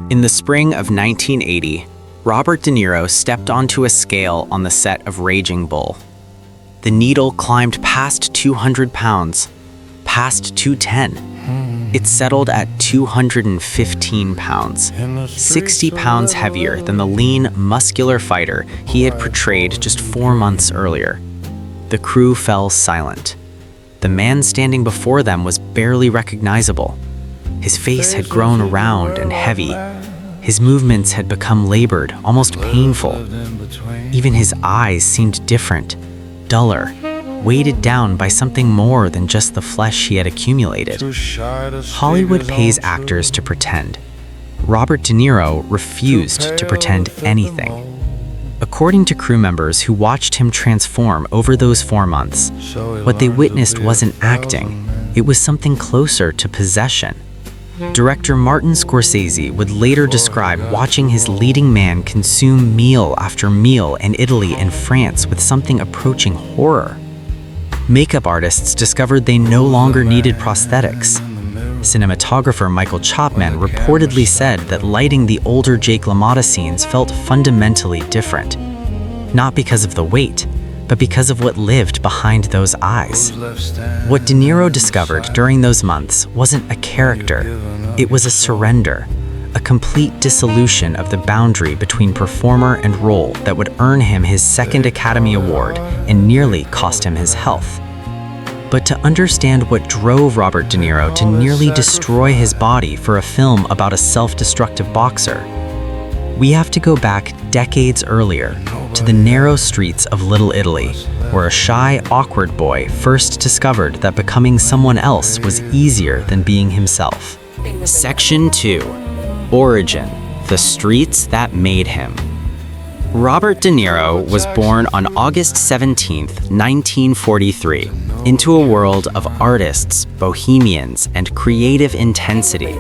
In the spring of 1980, Robert De Niro stepped onto a scale on the set of Raging Bull. The needle climbed past 200 pounds, past 210. It settled at 215 pounds, 60 pounds heavier than the lean, muscular fighter he had portrayed just 4 months earlier. The crew fell silent. The man standing before them was barely recognizable. His face had grown round and heavy. His movements had become labored, almost painful. Even his eyes seemed different, duller, weighted down by something more than just the flesh he had accumulated. Hollywood pays actors to pretend. Robert De Niro refused to pretend anything. According to crew members who watched him transform over those 4 months, what they witnessed wasn't acting, it was something closer to possession. Director Martin Scorsese would later describe watching his leading man consume meal after meal in Italy and France with something approaching horror. Makeup artists discovered they no longer needed prosthetics. Cinematographer Michael Chapman reportedly said that lighting the older Jake LaMotta scenes felt fundamentally different. Not because of the weight, but because of what lived behind those eyes. What De Niro discovered during those months wasn't a character, it was a surrender, a complete dissolution of the boundary between performer and role that would earn him his second Academy Award and nearly cost him his health. But to understand what drove Robert De Niro to nearly destroy his body for a film about a self-destructive boxer, we have to go back decades earlier to the narrow streets of Little Italy, where a shy, awkward boy first discovered that becoming someone else was easier than being himself. Section 2. Origin: The Streets That Made Him. Robert De Niro was born on August 17, 1943, into a world of artists, bohemians, and creative intensity.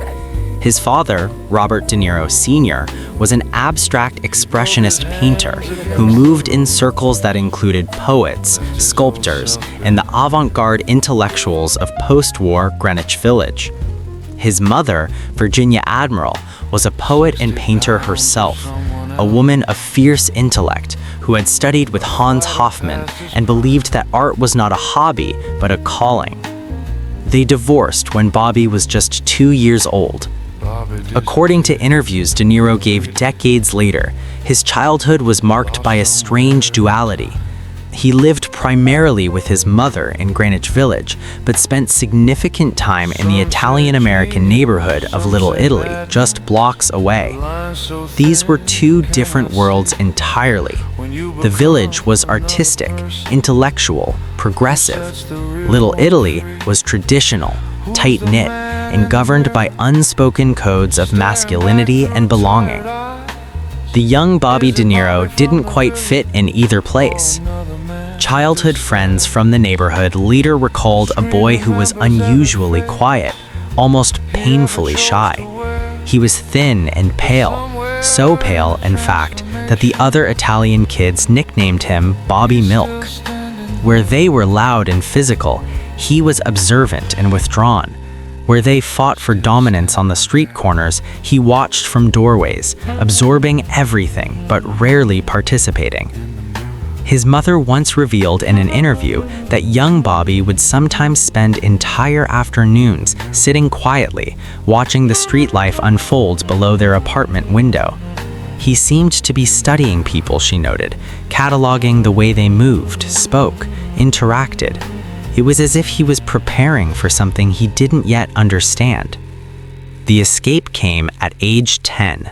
His father, Robert De Niro Sr., was an abstract expressionist painter who moved in circles that included poets, sculptors, and the avant-garde intellectuals of post-war Greenwich Village. His mother, Virginia Admiral, was a poet and painter herself, a woman of fierce intellect who had studied with Hans Hofmann and believed that art was not a hobby, but a calling. They divorced when Bobby was just 2 years old. According to interviews De Niro gave decades later, his childhood was marked by a strange duality. He lived primarily with his mother in Greenwich Village, but spent significant time in the Italian-American neighborhood of Little Italy, just blocks away. These were two different worlds entirely. The village was artistic, intellectual, progressive. Little Italy was traditional, tight-knit, and governed by unspoken codes of masculinity and belonging. The young Bobby De Niro didn't quite fit in either place. Childhood friends from the neighborhood later recalled a boy who was unusually quiet, almost painfully shy. He was thin and pale, so pale, in fact, that the other Italian kids nicknamed him Bobby Milk. Where they were loud and physical, he was observant and withdrawn. Where they fought for dominance on the street corners, he watched from doorways, absorbing everything but rarely participating. His mother once revealed in an interview that young Bobby would sometimes spend entire afternoons sitting quietly, watching the street life unfold below their apartment window. He seemed to be studying people, she noted, cataloging the way they moved, spoke, interacted. It was as if he was preparing for something he didn't yet understand. The escape came at age 10.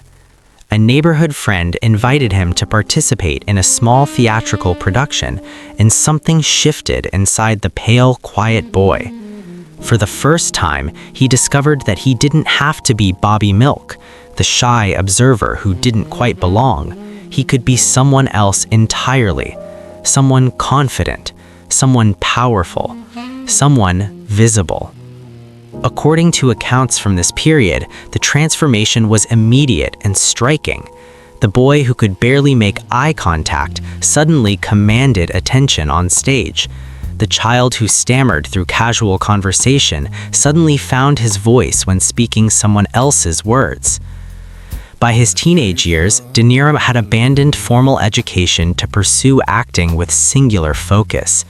A neighborhood friend invited him to participate in a small theatrical production, and something shifted inside the pale, quiet boy. For the first time, he discovered that he didn't have to be Bobby Milk, the shy observer who didn't quite belong. He could be someone else entirely, someone confident, someone powerful, someone visible. According to accounts from this period, the transformation was immediate and striking. The boy who could barely make eye contact suddenly commanded attention on stage. The child who stammered through casual conversation suddenly found his voice when speaking someone else's words. By his teenage years, De Niro had abandoned formal education to pursue acting with singular focus.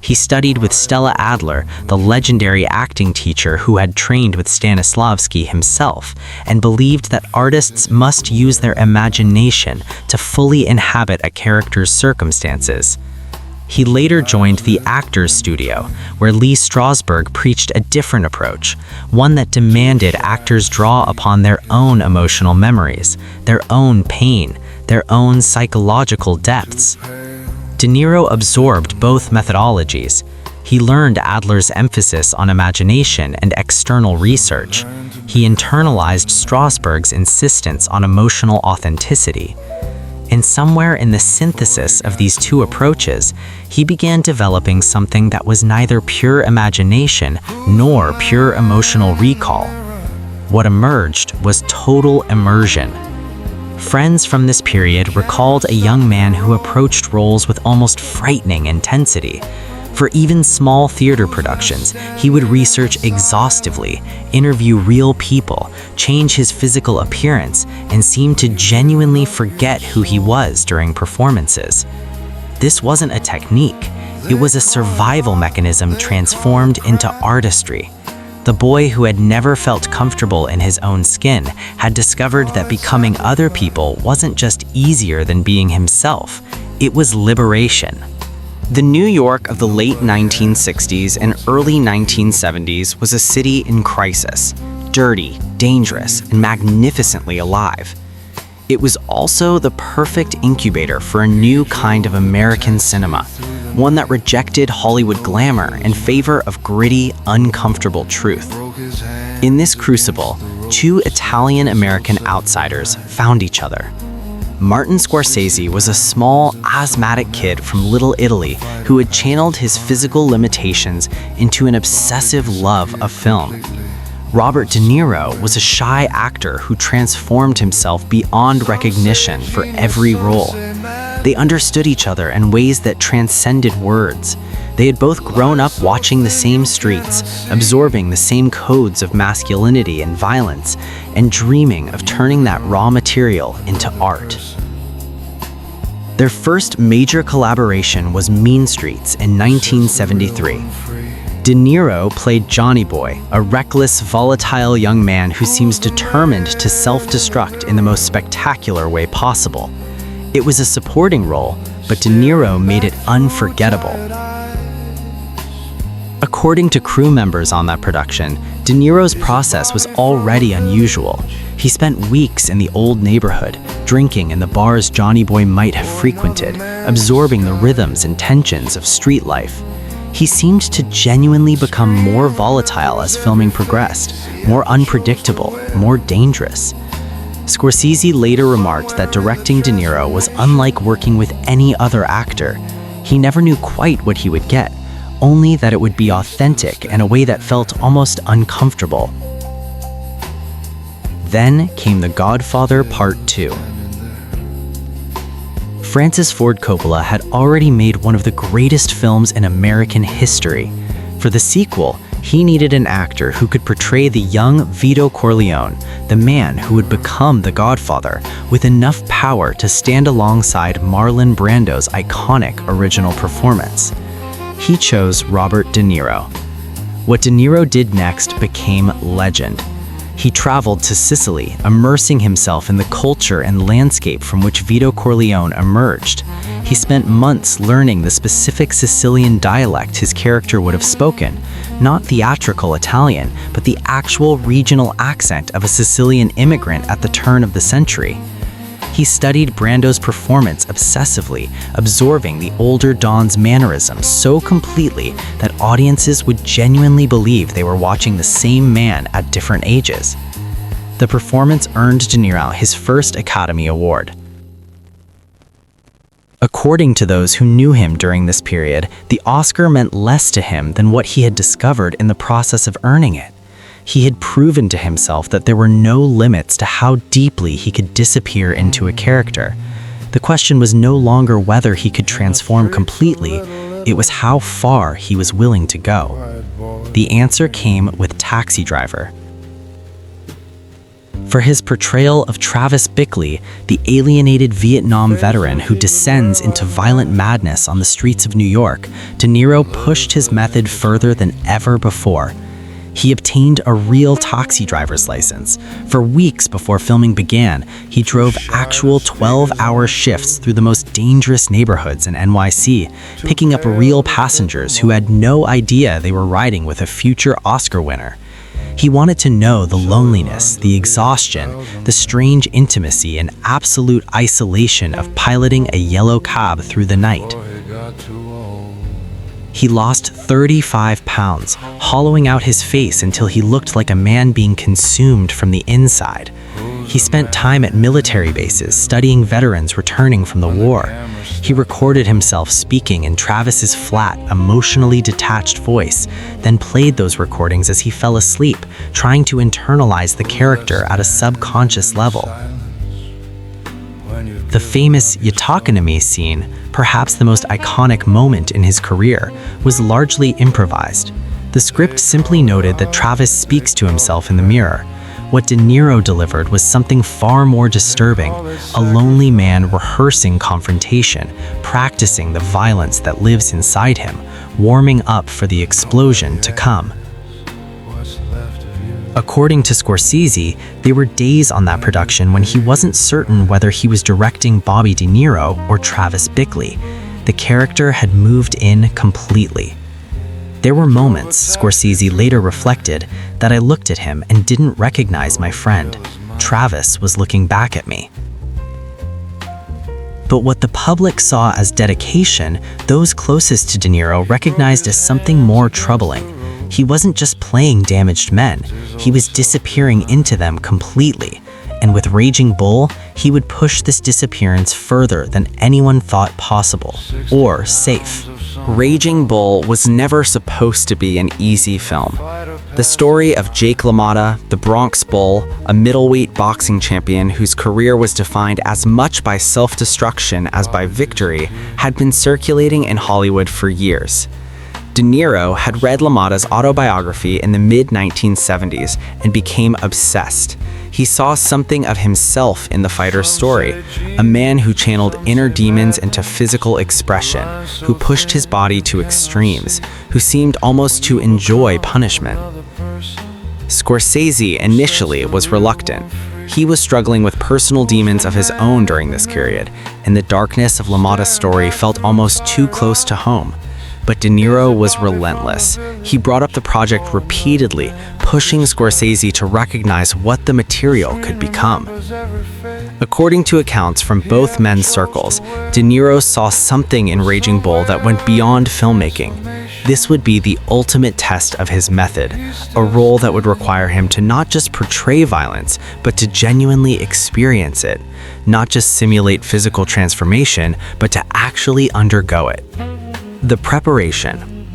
He studied with Stella Adler, the legendary acting teacher who had trained with Stanislavski himself, and believed that artists must use their imagination to fully inhabit a character's circumstances. He later joined the Actors Studio, where Lee Strasberg preached a different approach, one that demanded actors draw upon their own emotional memories, their own pain, their own psychological depths. De Niro absorbed both methodologies. He learned Adler's emphasis on imagination and external research. He internalized Strasberg's insistence on emotional authenticity. And somewhere in the synthesis of these two approaches, he began developing something that was neither pure imagination nor pure emotional recall. What emerged was total immersion. Friends from this period recalled a young man who approached roles with almost frightening intensity. For even small theater productions, he would research exhaustively, interview real people, change his physical appearance, and seem to genuinely forget who he was during performances. This wasn't a technique, it was a survival mechanism transformed into artistry. The boy who had never felt comfortable in his own skin had discovered that becoming other people wasn't just easier than being himself, it was liberation. The New York of the late 1960s and early 1970s was a city in crisis, dirty, dangerous, and magnificently alive. It was also the perfect incubator for a new kind of American cinema, one that rejected Hollywood glamour in favor of gritty, uncomfortable truth. In this crucible, two Italian-American outsiders found each other. Martin Scorsese was a small, asthmatic kid from Little Italy who had channeled his physical limitations into an obsessive love of film. Robert De Niro was a shy actor who transformed himself beyond recognition for every role. They understood each other in ways that transcended words. They had both grown up watching the same streets, absorbing the same codes of masculinity and violence, and dreaming of turning that raw material into art. Their first major collaboration was Mean Streets in 1973. De Niro played Johnny Boy, a reckless, volatile young man who seems determined to self-destruct in the most spectacular way possible. It was a supporting role, but De Niro made it unforgettable. According to crew members on that production, De Niro's process was already unusual. He spent weeks in the old neighborhood, drinking in the bars Johnny Boy might have frequented, absorbing the rhythms and tensions of street life. He seemed to genuinely become more volatile as filming progressed, more unpredictable, more dangerous. Scorsese later remarked that directing De Niro was unlike working with any other actor. He never knew quite what he would get, only that it would be authentic in a way that felt almost uncomfortable. Then came The Godfather Part 2. Francis Ford Coppola had already made one of the greatest films in American history. For the sequel, he needed an actor who could portray the young Vito Corleone, the man who would become the Godfather, with enough power to stand alongside Marlon Brando's iconic original performance. He chose Robert De Niro. What De Niro did next became legend. He traveled to Sicily, immersing himself in the culture and landscape from which Vito Corleone emerged. He spent months learning the specific Sicilian dialect his character would have spoken, not theatrical Italian, but the actual regional accent of a Sicilian immigrant at the turn of the century. He studied Brando's performance obsessively, absorbing the older Don's mannerisms so completely that audiences would genuinely believe they were watching the same man at different ages. The performance earned De Niro his first Academy Award. According to those who knew him during this period, the Oscar meant less to him than what he had discovered in the process of earning it. He had proven to himself that there were no limits to how deeply he could disappear into a character. The question was no longer whether he could transform completely, it was how far he was willing to go. The answer came with Taxi Driver. For his portrayal of Travis Bickle, the alienated Vietnam veteran who descends into violent madness on the streets of New York, De Niro pushed his method further than ever before. He obtained a real taxi driver's license. For weeks before filming began, he drove actual 12-hour shifts through the most dangerous neighborhoods in NYC, picking up real passengers who had no idea they were riding with a future Oscar winner. He wanted to know the loneliness, the exhaustion, the strange intimacy and absolute isolation of piloting a yellow cab through the night. He lost 35 pounds, hollowing out his face until he looked like a man being consumed from the inside. He spent time at military bases studying veterans returning from the war. He recorded himself speaking in Travis's flat, emotionally detached voice, then played those recordings as he fell asleep, trying to internalize the character at a subconscious level. The famous "You talkin' to me" scene, perhaps the most iconic moment in his career, was largely improvised. The script simply noted that Travis speaks to himself in the mirror. What De Niro delivered was something far more disturbing, a lonely man rehearsing confrontation, practicing the violence that lives inside him, warming up for the explosion to come. According to Scorsese, there were days on that production when he wasn't certain whether he was directing Bobby De Niro or Travis Bickle. The character had moved in completely. There were moments, Scorsese later reflected, that I looked at him and didn't recognize my friend. Travis was looking back at me. But what the public saw as dedication, those closest to De Niro recognized as something more troubling. He wasn't just playing damaged men, he was disappearing into them completely. And with Raging Bull, he would push this disappearance further than anyone thought possible or safe. Raging Bull was never supposed to be an easy film. The story of Jake LaMotta, the Bronx Bull, a middleweight boxing champion whose career was defined as much by self-destruction as by victory, had been circulating in Hollywood for years. De Niro had read LaMotta's autobiography in the mid-1970s and became obsessed. He saw something of himself in the fighter's story, a man who channeled inner demons into physical expression, who pushed his body to extremes, who seemed almost to enjoy punishment. Scorsese initially was reluctant. He was struggling with personal demons of his own during this period, and the darkness of LaMotta's story felt almost too close to home. But De Niro was relentless. He brought up the project repeatedly, pushing Scorsese to recognize what the material could become. According to accounts from both men's circles, De Niro saw something in Raging Bull that went beyond filmmaking. This would be the ultimate test of his method, a role that would require him to not just portray violence, but to genuinely experience it, not just simulate physical transformation, but to actually undergo it. The preparation.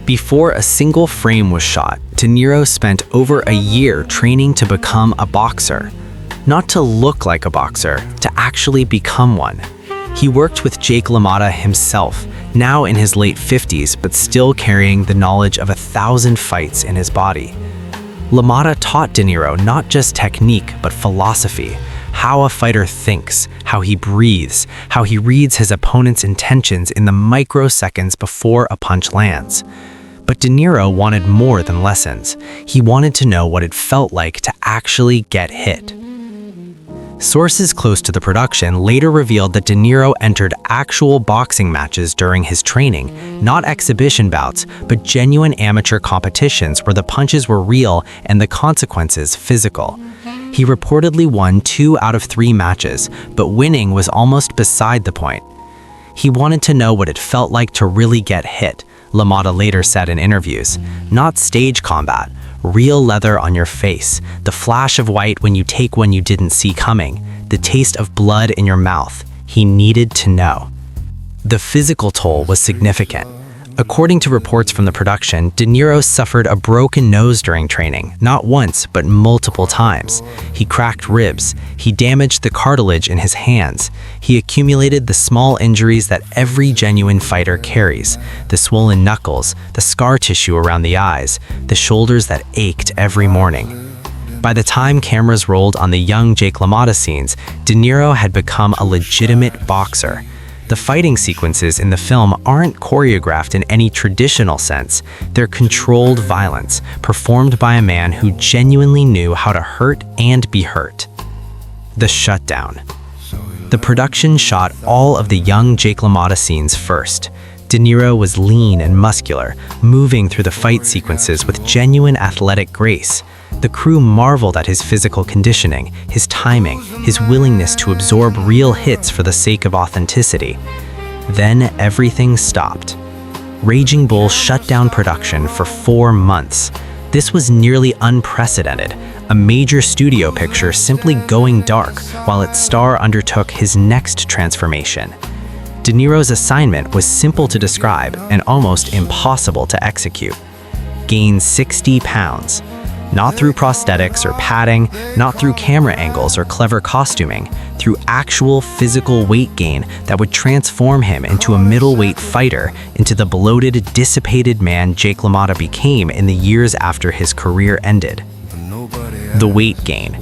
Before a single frame was shot, De Niro spent over a year training to become a boxer. Not to look like a boxer, to actually become one. He worked with Jake LaMotta himself, now in his late 50s but still carrying the knowledge of 1,000 fights in his body. LaMotta taught De Niro not just technique but philosophy, how a fighter thinks, how he breathes, how he reads his opponent's intentions in the microseconds before a punch lands. But De Niro wanted more than lessons. He wanted to know what it felt like to actually get hit. Sources close to the production later revealed that De Niro entered actual boxing matches during his training, not exhibition bouts, but genuine amateur competitions where the punches were real and the consequences physical. He reportedly won 2 out of 3 matches, but winning was almost beside the point. He wanted to know what it felt like to really get hit, LaMotta later said in interviews. Not stage combat, real leather on your face, the flash of white when you take one you didn't see coming, the taste of blood in your mouth. He needed to know. The physical toll was significant. According to reports from the production, De Niro suffered a broken nose during training, not once, but multiple times. He cracked ribs. He damaged the cartilage in his hands. He accumulated the small injuries that every genuine fighter carries, the swollen knuckles, the scar tissue around the eyes, the shoulders that ached every morning. By the time cameras rolled on the young Jake LaMotta scenes, De Niro had become a legitimate boxer. The fighting sequences in the film aren't choreographed in any traditional sense. They're controlled violence, performed by a man who genuinely knew how to hurt and be hurt. The shutdown. The production shot all of the young Jake LaMotta scenes first. De Niro was lean and muscular, moving through the fight sequences with genuine athletic grace. The crew marveled at his physical conditioning, his timing, his willingness to absorb real hits for the sake of authenticity. Then everything stopped. Raging Bull shut down production for 4 months. This was nearly unprecedented, a major studio picture simply going dark while its star undertook his next transformation. De Niro's assignment was simple to describe and almost impossible to execute. Gain 60 pounds. Not through prosthetics or padding, not through camera angles or clever costuming, through actual physical weight gain that would transform him into a middleweight fighter, into the bloated, dissipated man Jake LaMotta became in the years after his career ended. The weight gain.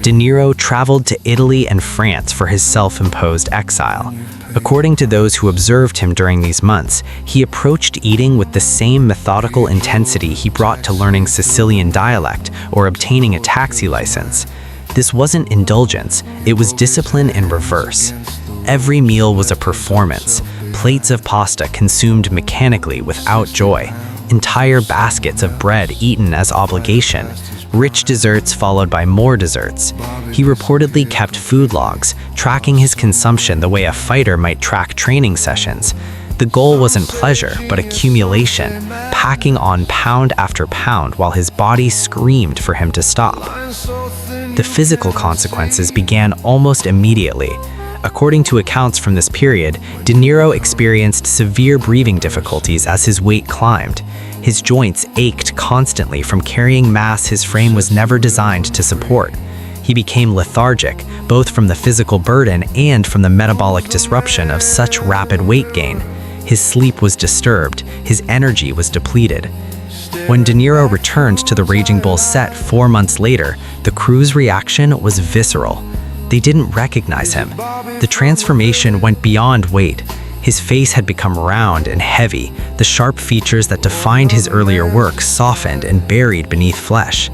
De Niro traveled to Italy and France for his self-imposed exile. According to those who observed him during these months, he approached eating with the same methodical intensity he brought to learning Sicilian dialect or obtaining a taxi license. This wasn't indulgence, it was discipline in reverse. Every meal was a performance, plates of pasta consumed mechanically without joy, entire baskets of bread eaten as obligation, rich desserts followed by more desserts. He reportedly kept food logs, tracking his consumption the way a fighter might track training sessions. The goal wasn't pleasure, but accumulation, packing on pound after pound while his body screamed for him to stop. The physical consequences began almost immediately. According to accounts from this period, De Niro experienced severe breathing difficulties as his weight climbed. His joints ached constantly from carrying mass his frame was never designed to support. He became lethargic, both from the physical burden and from the metabolic disruption of such rapid weight gain. His sleep was disturbed, his energy was depleted. When De Niro returned to the Raging Bull set 4 months later, the crew's reaction was visceral. They didn't recognize him. The transformation went beyond weight. His face had become round and heavy, the sharp features that defined his earlier work softened and buried beneath flesh.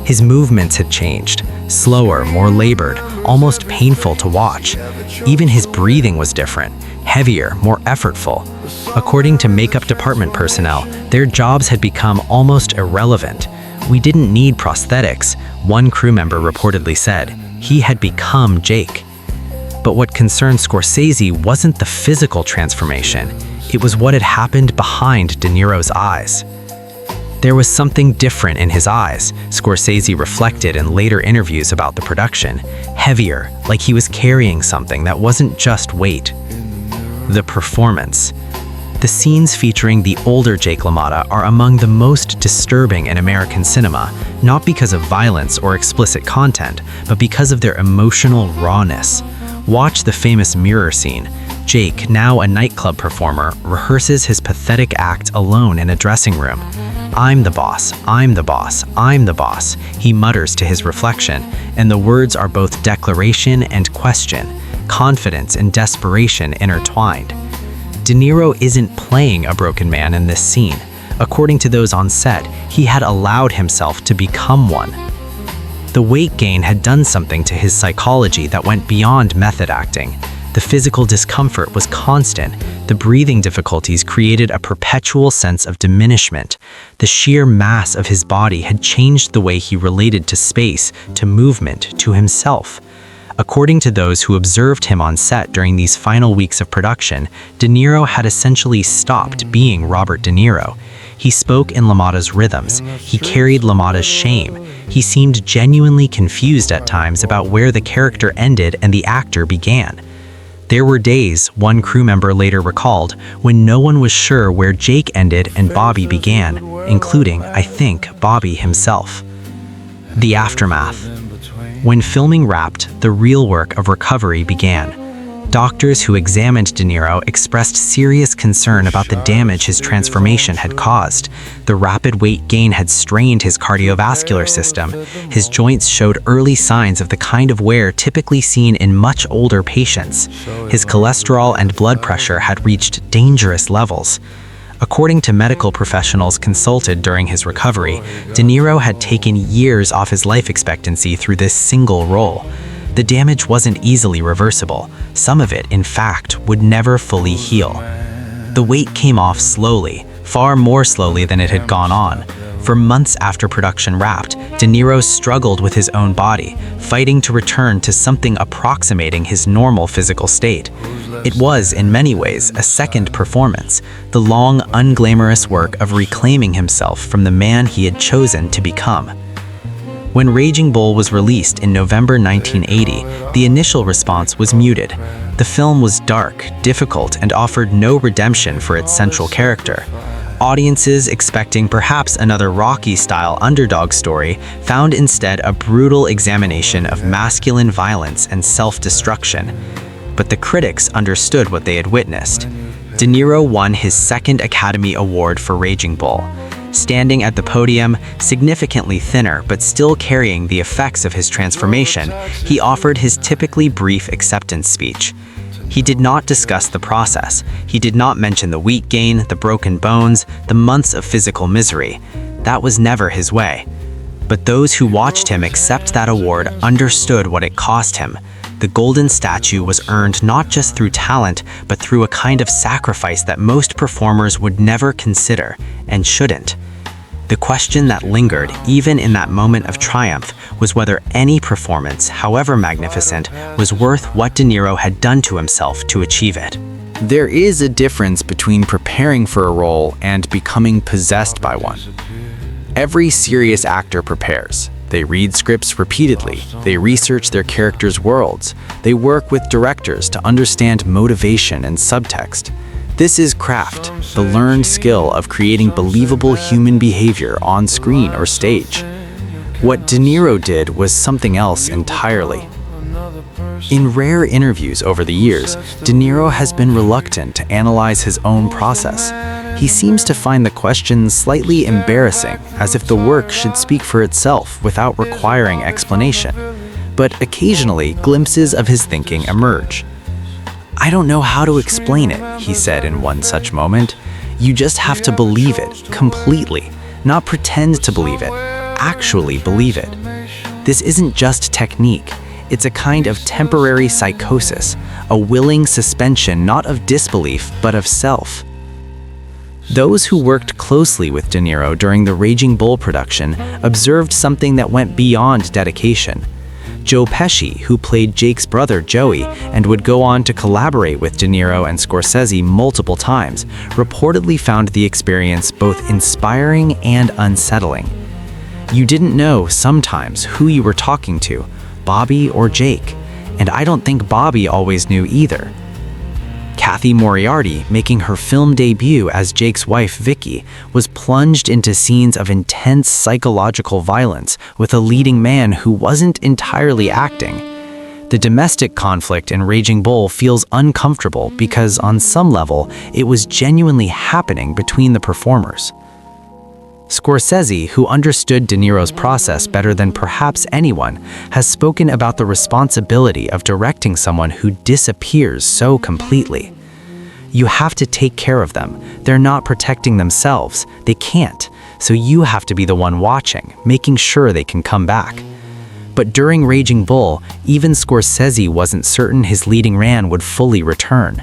His movements had changed, slower, more labored, almost painful to watch. Even his breathing was different, heavier, more effortful. According to makeup department personnel, their jobs had become almost irrelevant. "We didn't need prosthetics," one crew member reportedly said. He had become Jake. But what concerned Scorsese wasn't the physical transformation. It was what had happened behind De Niro's eyes. There was something different in his eyes, Scorsese reflected in later interviews about the production. Heavier, like he was carrying something that wasn't just weight. The performance. The scenes featuring the older Jake LaMotta are among the most disturbing in American cinema, not because of violence or explicit content, but because of their emotional rawness. Watch the famous mirror scene. Jake, now a nightclub performer, rehearses his pathetic act alone in a dressing room. "I'm the boss, I'm the boss, I'm the boss," he mutters to his reflection, and the words are both declaration and question, confidence and desperation intertwined. De Niro isn't playing a broken man in this scene. According to those on set, he had allowed himself to become one. The weight gain had done something to his psychology that went beyond method acting. The physical discomfort was constant. The breathing difficulties created a perpetual sense of diminishment. The sheer mass of his body had changed the way he related to space, to movement, to himself. According to those who observed him on set during these final weeks of production, De Niro had essentially stopped being Robert De Niro. He spoke in LaMotta's rhythms. He carried LaMotta's shame. He seemed genuinely confused at times about where the character ended and the actor began. There were days, one crew member later recalled, when no one was sure where Jake ended and Bobby began, including, I think, Bobby himself. The aftermath. When filming wrapped, the real work of recovery began. Doctors who examined De Niro expressed serious concern about the damage his transformation had caused. The rapid weight gain had strained his cardiovascular system. His joints showed early signs of the kind of wear typically seen in much older patients. His cholesterol and blood pressure had reached dangerous levels. According to medical professionals consulted during his recovery, De Niro had taken years off his life expectancy through this single role. The damage wasn't easily reversible. Some of it, in fact, would never fully heal. The weight came off slowly, far more slowly than it had gone on. For months after production wrapped, De Niro struggled with his own body, fighting to return to something approximating his normal physical state. It was, in many ways, a second performance, the long, unglamorous work of reclaiming himself from the man he had chosen to become. When Raging Bull was released in November 1980, the initial response was muted. The film was dark, difficult, and offered no redemption for its central character. Audiences expecting perhaps another Rocky-style underdog story found instead a brutal examination of masculine violence and self-destruction. But the critics understood what they had witnessed. De Niro won his second Academy Award for Raging Bull. Standing at the podium, significantly thinner but still carrying the effects of his transformation, he offered his typically brief acceptance speech. He did not discuss the process. He did not mention the weight gain, the broken bones, the months of physical misery. That was never his way. But those who watched him accept that award understood what it cost him. The golden statue was earned not just through talent, but through a kind of sacrifice that most performers would never consider, and shouldn't. The question that lingered, even in that moment of triumph, was whether any performance, however magnificent, was worth what De Niro had done to himself to achieve it. There is a difference between preparing for a role and becoming possessed by one. Every serious actor prepares. They read scripts repeatedly, they research their characters' worlds, they work with directors to understand motivation and subtext. This is craft, the learned skill of creating believable human behavior on screen or stage. What De Niro did was something else entirely. In rare interviews over the years, De Niro has been reluctant to analyze his own process. He seems to find the questions slightly embarrassing, as if the work should speak for itself without requiring explanation. But occasionally, glimpses of his thinking emerge. "I don't know how to explain it," he said in one such moment. "You just have to believe it, completely. Not pretend to believe it, actually believe it. This isn't just technique. It's a kind of temporary psychosis, a willing suspension not of disbelief, but of self." Those who worked closely with De Niro during the Raging Bull production observed something that went beyond dedication. Joe Pesci, who played Jake's brother Joey and would go on to collaborate with De Niro and Scorsese multiple times, reportedly found the experience both inspiring and unsettling. You didn't know sometimes who you were talking to, Bobby or Jake, and I don't think Bobby always knew either. Kathy Moriarty, making her film debut as Jake's wife Vicky, was plunged into scenes of intense psychological violence with a leading man who wasn't entirely acting. The domestic conflict in Raging Bull feels uncomfortable because on some level, it was genuinely happening between the performers. Scorsese, who understood De Niro's process better than perhaps anyone, has spoken about the responsibility of directing someone who disappears so completely. You have to take care of them. They're not protecting themselves. They can't. So you have to be the one watching, making sure they can come back. But during Raging Bull, even Scorsese wasn't certain his leading man would fully return.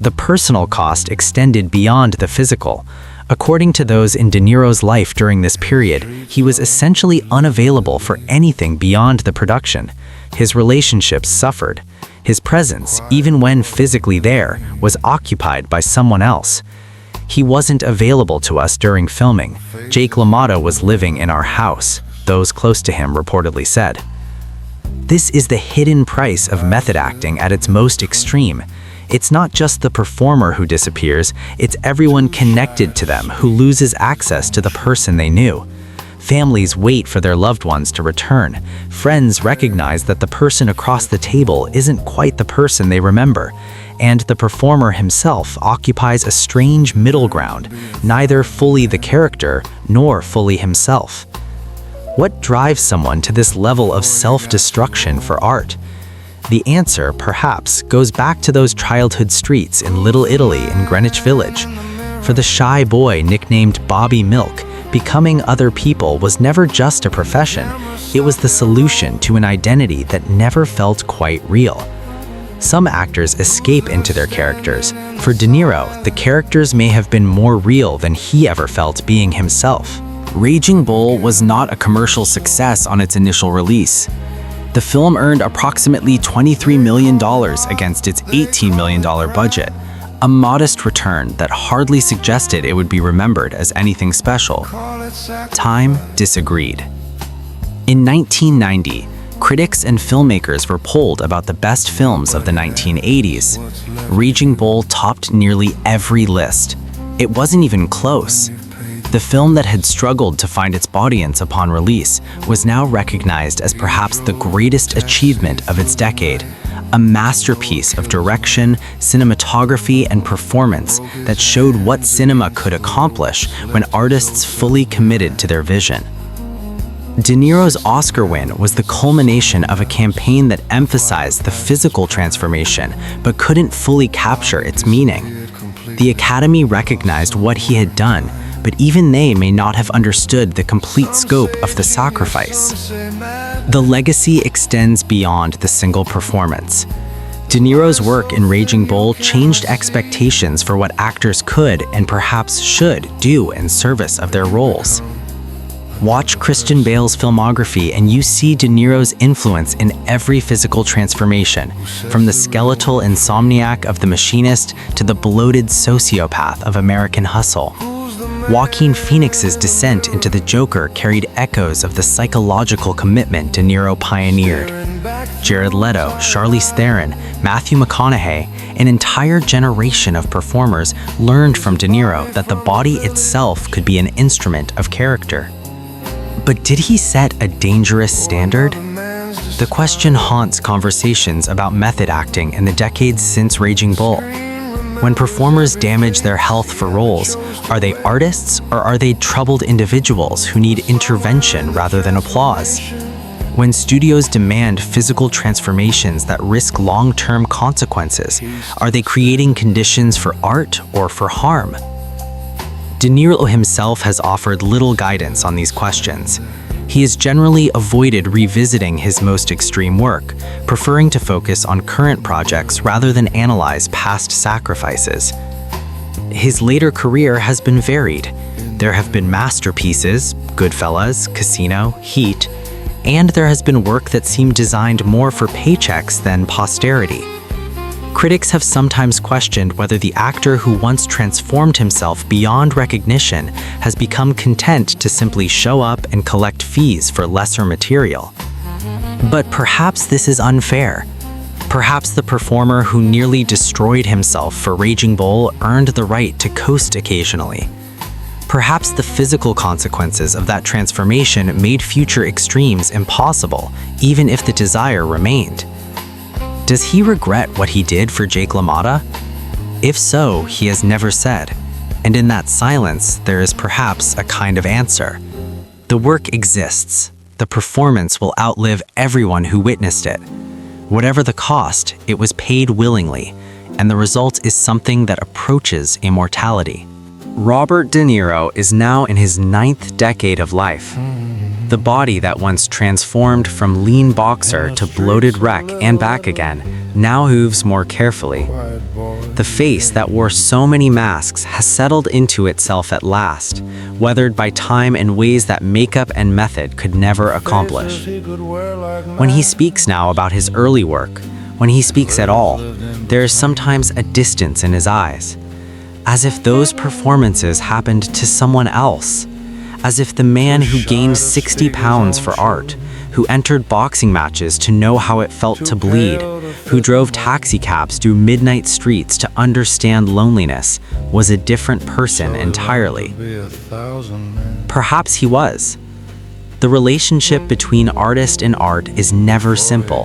The personal cost extended beyond the physical. According to those in De Niro's life during this period, he was essentially unavailable for anything beyond the production. His relationships suffered. His presence, even when physically there, was occupied by someone else. He wasn't available to us during filming. Jake LaMotta was living in our house, those close to him reportedly said. This is the hidden price of method acting at its most extreme. It's not just the performer who disappears, it's everyone connected to them who loses access to the person they knew. Families wait for their loved ones to return. Friends recognize that the person across the table isn't quite the person they remember. And the performer himself occupies a strange middle ground, neither fully the character nor fully himself. What drives someone to this level of self-destruction for art? The answer, perhaps, goes back to those childhood streets in Little Italy in Greenwich Village. For the shy boy nicknamed Bobby Milk, becoming other people was never just a profession, it was the solution to an identity that never felt quite real. Some actors escape into their characters. For De Niro, the characters may have been more real than he ever felt being himself. Raging Bull was not a commercial success on its initial release. The film earned approximately $23 million against its $18 million budget, a modest return that hardly suggested it would be remembered as anything special. Time disagreed. In 1990, critics and filmmakers were polled about the best films of the 1980s. Raging Bull topped nearly every list. It wasn't even close. The film that had struggled to find its audience upon release was now recognized as perhaps the greatest achievement of its decade, a masterpiece of direction, cinematography, and performance that showed what cinema could accomplish when artists fully committed to their vision. De Niro's Oscar win was the culmination of a campaign that emphasized the physical transformation but couldn't fully capture its meaning. The Academy recognized what he had done, but even they may not have understood the complete scope of the sacrifice. The legacy extends beyond the single performance. De Niro's work in Raging Bull changed expectations for what actors could and perhaps should do in service of their roles. Watch Christian Bale's filmography and you see De Niro's influence in every physical transformation, from the skeletal insomniac of The Machinist to the bloated sociopath of American Hustle. Joaquin Phoenix's descent into the Joker carried echoes of the psychological commitment De Niro pioneered. Jared Leto, Charlize Theron, Matthew McConaughey, an entire generation of performers learned from De Niro that the body itself could be an instrument of character. But did he set a dangerous standard? The question haunts conversations about method acting in the decades since Raging Bull. When performers damage their health for roles, are they artists or are they troubled individuals who need intervention rather than applause? When studios demand physical transformations that risk long-term consequences, are they creating conditions for art or for harm? De Niro himself has offered little guidance on these questions. He has generally avoided revisiting his most extreme work, preferring to focus on current projects rather than analyze past sacrifices. His later career has been varied. There have been masterpieces, Goodfellas, Casino, Heat, and there has been work that seemed designed more for paychecks than posterity. Critics have sometimes questioned whether the actor who once transformed himself beyond recognition has become content to simply show up and collect fees for lesser material. But perhaps this is unfair. Perhaps the performer who nearly destroyed himself for Raging Bull earned the right to coast occasionally. Perhaps the physical consequences of that transformation made future extremes impossible, even if the desire remained. Does he regret what he did for Jake LaMotta? If so, he has never said. And in that silence, there is perhaps a kind of answer. The work exists. The performance will outlive everyone who witnessed it. Whatever the cost, it was paid willingly, and the result is something that approaches immortality. Robert De Niro is now in his 9th decade of life. The body that once transformed from lean boxer to bloated wreck and back again now hooves more carefully. The face that wore so many masks has settled into itself at last, weathered by time in ways that makeup and method could never accomplish. When he speaks now about his early work, when he speaks at all, there is sometimes a distance in his eyes, as if those performances happened to someone else. As if the man who gained 60 pounds for art, who entered boxing matches to know how it felt to bleed, who drove taxicabs through midnight streets to understand loneliness, was a different person entirely. Perhaps he was. The relationship between artist and art is never simple.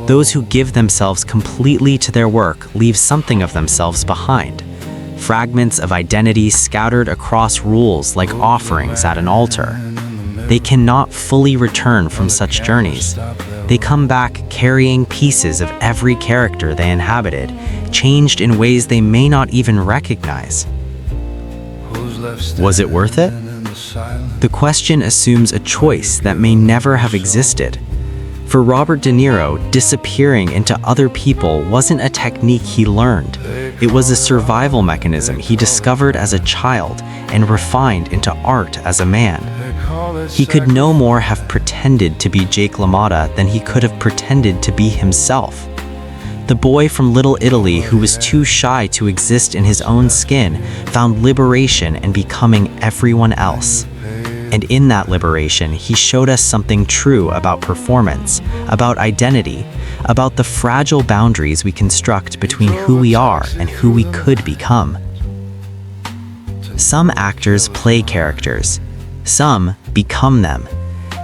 Those who give themselves completely to their work leave something of themselves behind. Fragments of identity scattered across rules like offerings at an altar. They cannot fully return from such journeys. They come back carrying pieces of every character they inhabited, changed in ways they may not even recognize. Was it worth it? The question assumes a choice that may never have existed. For Robert De Niro, disappearing into other people wasn't a technique he learned. It was a survival mechanism he discovered as a child and refined into art as a man. He could no more have pretended to be Jake LaMotta than he could have pretended to be himself. The boy from Little Italy who was too shy to exist in his own skin found liberation in becoming everyone else. And in that liberation, he showed us something true about performance, about identity, about the fragile boundaries we construct between who we are and who we could become. Some actors play characters. Some become them.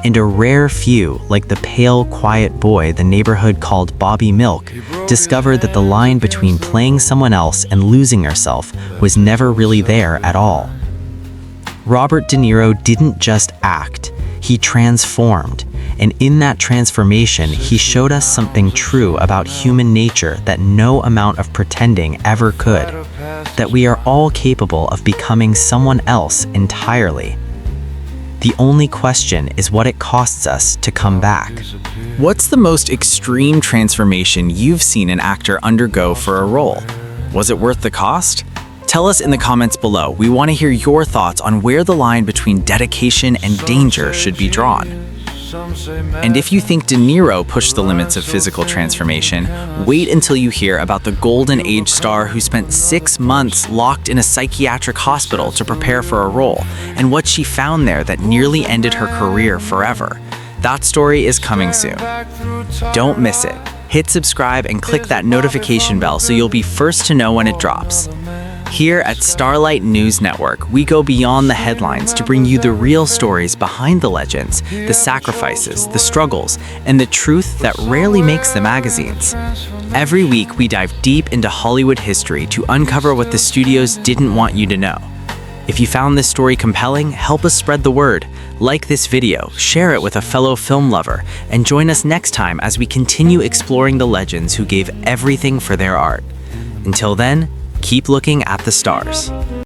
And a rare few, like the pale, quiet boy the neighborhood called Bobby Milk, discovered that the line between playing someone else and losing yourself was never really there at all. Robert De Niro didn't just act, he transformed. And in that transformation, he showed us something true about human nature that no amount of pretending ever could. That we are all capable of becoming someone else entirely. The only question is what it costs us to come back. What's the most extreme transformation you've seen an actor undergo for a role? Was it worth the cost? Tell us in the comments below. We want to hear your thoughts on where the line between dedication and danger should be drawn. And if you think De Niro pushed the limits of physical transformation, wait until you hear about the Golden Age star who spent 6 months locked in a psychiatric hospital to prepare for a role, and what she found there that nearly ended her career forever. That story is coming soon. Don't miss it. Hit subscribe and click that notification bell so you'll be first to know when it drops. Here at Starlight News Network, we go beyond the headlines to bring you the real stories behind the legends, the sacrifices, the struggles, and the truth that rarely makes the magazines. Every week, we dive deep into Hollywood history to uncover what the studios didn't want you to know. If you found this story compelling, help us spread the word. Like this video, share it with a fellow film lover, and join us next time as we continue exploring the legends who gave everything for their art. Until then, keep looking at the stars.